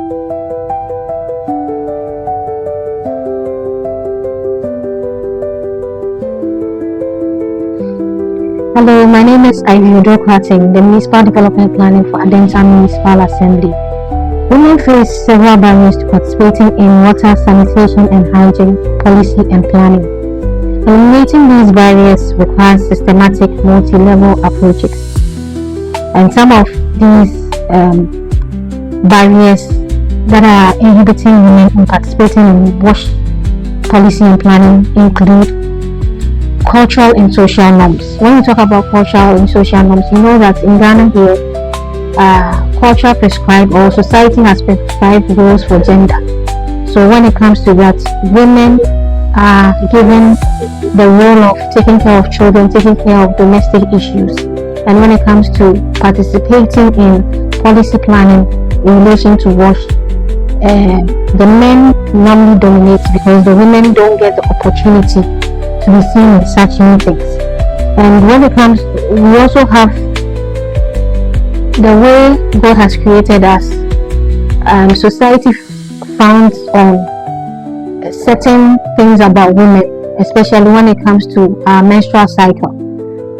Hello, my name is Ivy Udokrating, the Municipal Development Planning for Adenta Municipal Assembly. Women face several barriers to participating in water, sanitation and hygiene policy and planning. Eliminating these barriers requires systematic, multi-level approaches. And some of these barriers that are inhibiting women from participating in WASH policy and planning include cultural and social norms. When we talk about cultural and social norms, you know that in Ghana here, culture prescribed or society has prescribed roles for gender. So when it comes to that, women are given the role of taking care of children, taking care of domestic issues. And when it comes to participating in policy planning in relation to WASH, the men normally dominate because the women don't get the opportunity to be seen in such meetings. And when it comes, we also have the way God has created us. Society founds on certain things about women, especially when it comes to our menstrual cycle.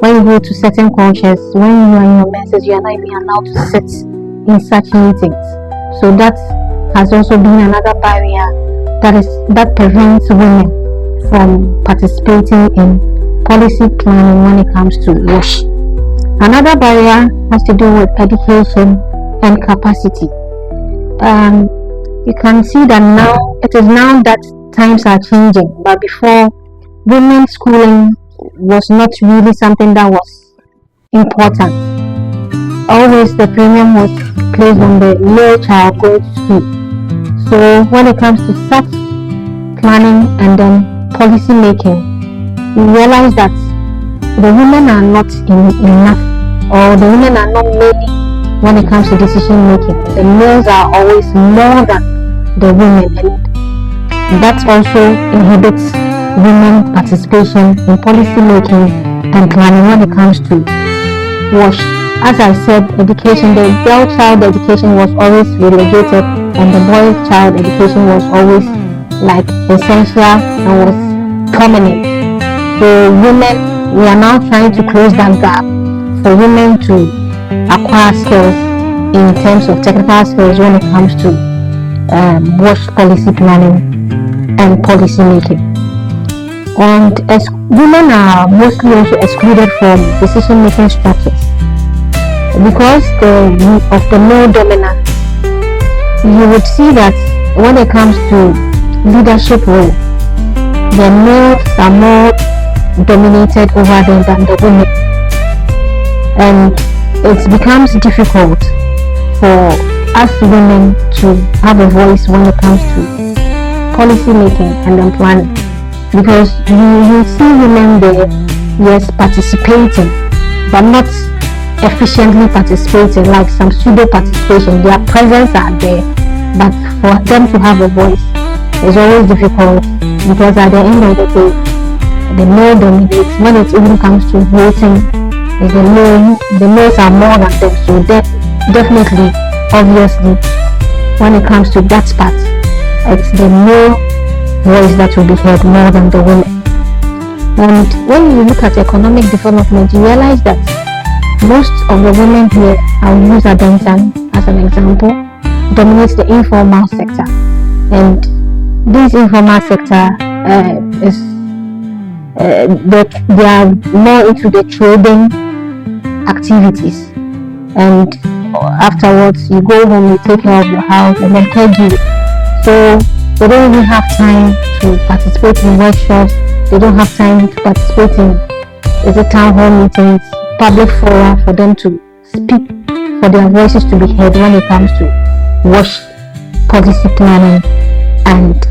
When you go to certain cultures, when you are in your menses, you are not even allowed to sit in such meetings. So that has also been another barrier that prevents women from participating in policy planning when it comes to WASH. Another barrier has to do with education and capacity. You can see that now, it is now that times are changing, but before, women's schooling was not really something that was important. Always the premium was placed on the male child going to school. So when it comes to such planning and then policy making, you realize that the women are not enough, or the women are not many when it comes to decision making. The males are always more than the women, and that also inhibits women participation in policy making and planning when it comes to WASH. As I said, education, the girl child education was always relegated and the boy child education was always like essential and was prominent. So women, we are now trying to close that gap for women to acquire skills in terms of technical skills when it comes to WASH policy planning and policy making. And as women are mostly also excluded from decision making structures because of the male dominance. You would see that when it comes to leadership role, the males are more dominated over them than the women, and it becomes difficult for us women to have a voice when it comes to policy making and then planning, because you see women there, yes, participating, but not efficiently participating, like some pseudo participation. Their presence are there, but for them to have a voice is always difficult, because at the end of the day, the male dominates. When it even comes to voting, the males are more than them. So definitely, obviously, when it comes to that part, it's the male voice that will be heard more than the women. And when you look at economic development, you realize that most of the women here, I'll use Adenta as an example, dominates the informal sector. And this informal sector they are more into the trading activities, and afterwards you go home, you take care of your house and then caregiving. So they don't even have time to participate in workshops, they don't have time to participate in town hall meetings, public fora for them to speak, for their voices to be heard when it comes to WASH policy planning and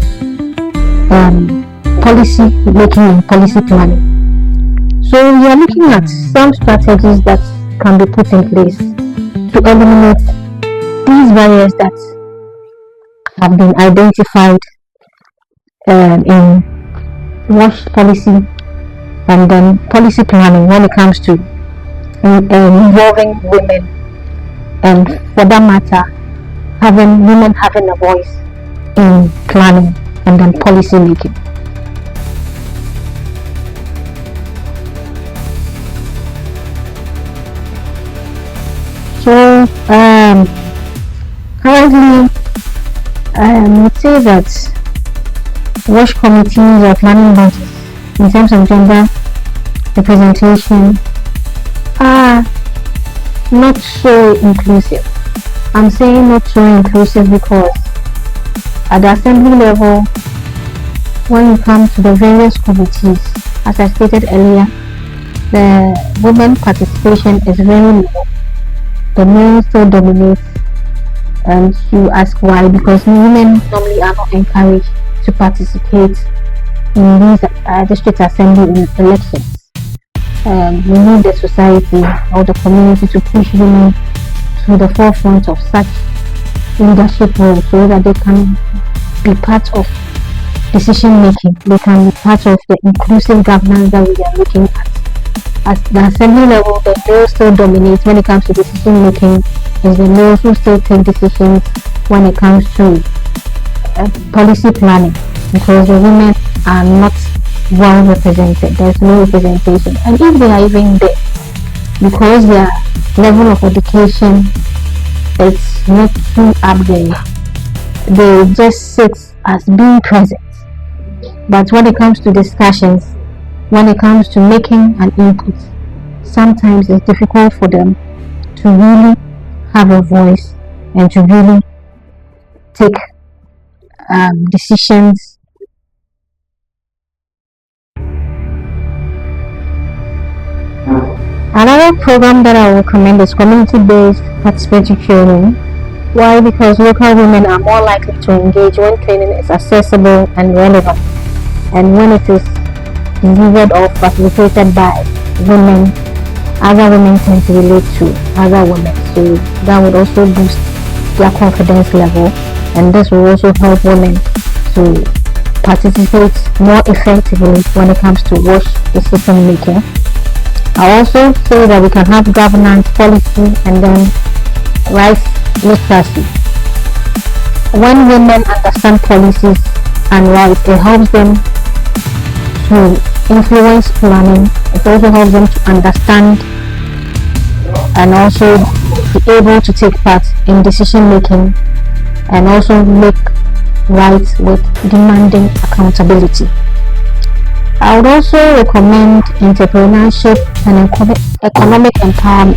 policy making and policy planning. So we are looking at some strategies that can be put in place to eliminate these barriers that have been identified in WASH policy and then policy planning when it comes to involving women, and for that matter, having women having a voice in planning and then policy making. So currently I would say that WASH committees or planning bodies in terms of gender representation are not so inclusive. I'm saying not so inclusive because at the assembly level, when it comes to the various committees, as I stated earlier, the women participation is very low. The males still dominate, and you ask why? Because women normally are not encouraged to participate in these district assembly elections. We need the society or the community to push women to the forefront of such leadership roles so that they can be part of decision making. They can be part of the inclusive governance that we are looking at. At the assembly level, the males still dominate when it comes to decision making. It's the males who still take decisions when it comes to policy planning, because the women are not well represented. There's no representation, and if they are even there, because their level of education is not too up there, they just sit as being present. But when it comes to discussions, when it comes to making an input, sometimes it's difficult for them to really have a voice and to really take decisions. Another program that I recommend is community-based participatory training. Why? Because local women are more likely to engage when training is accessible and relevant, and when it is delivered or facilitated by women, other women tend to relate to other women, so that would also boost their confidence level, and this will also help women to participate more effectively when it comes to WASH decision making. I also say that we can have governance, policy, and then rights literacy. When women understand policies and rights, it helps them to influence planning. It also helps them to understand and also be able to take part in decision making, and also make rights with demanding accountability. I would also recommend entrepreneurship and economic empowerment.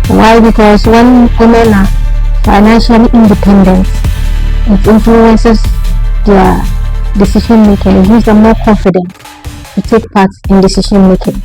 Why? Because when women are financially independent, it influences their decision making. It gives them more confidence to take part in decision making.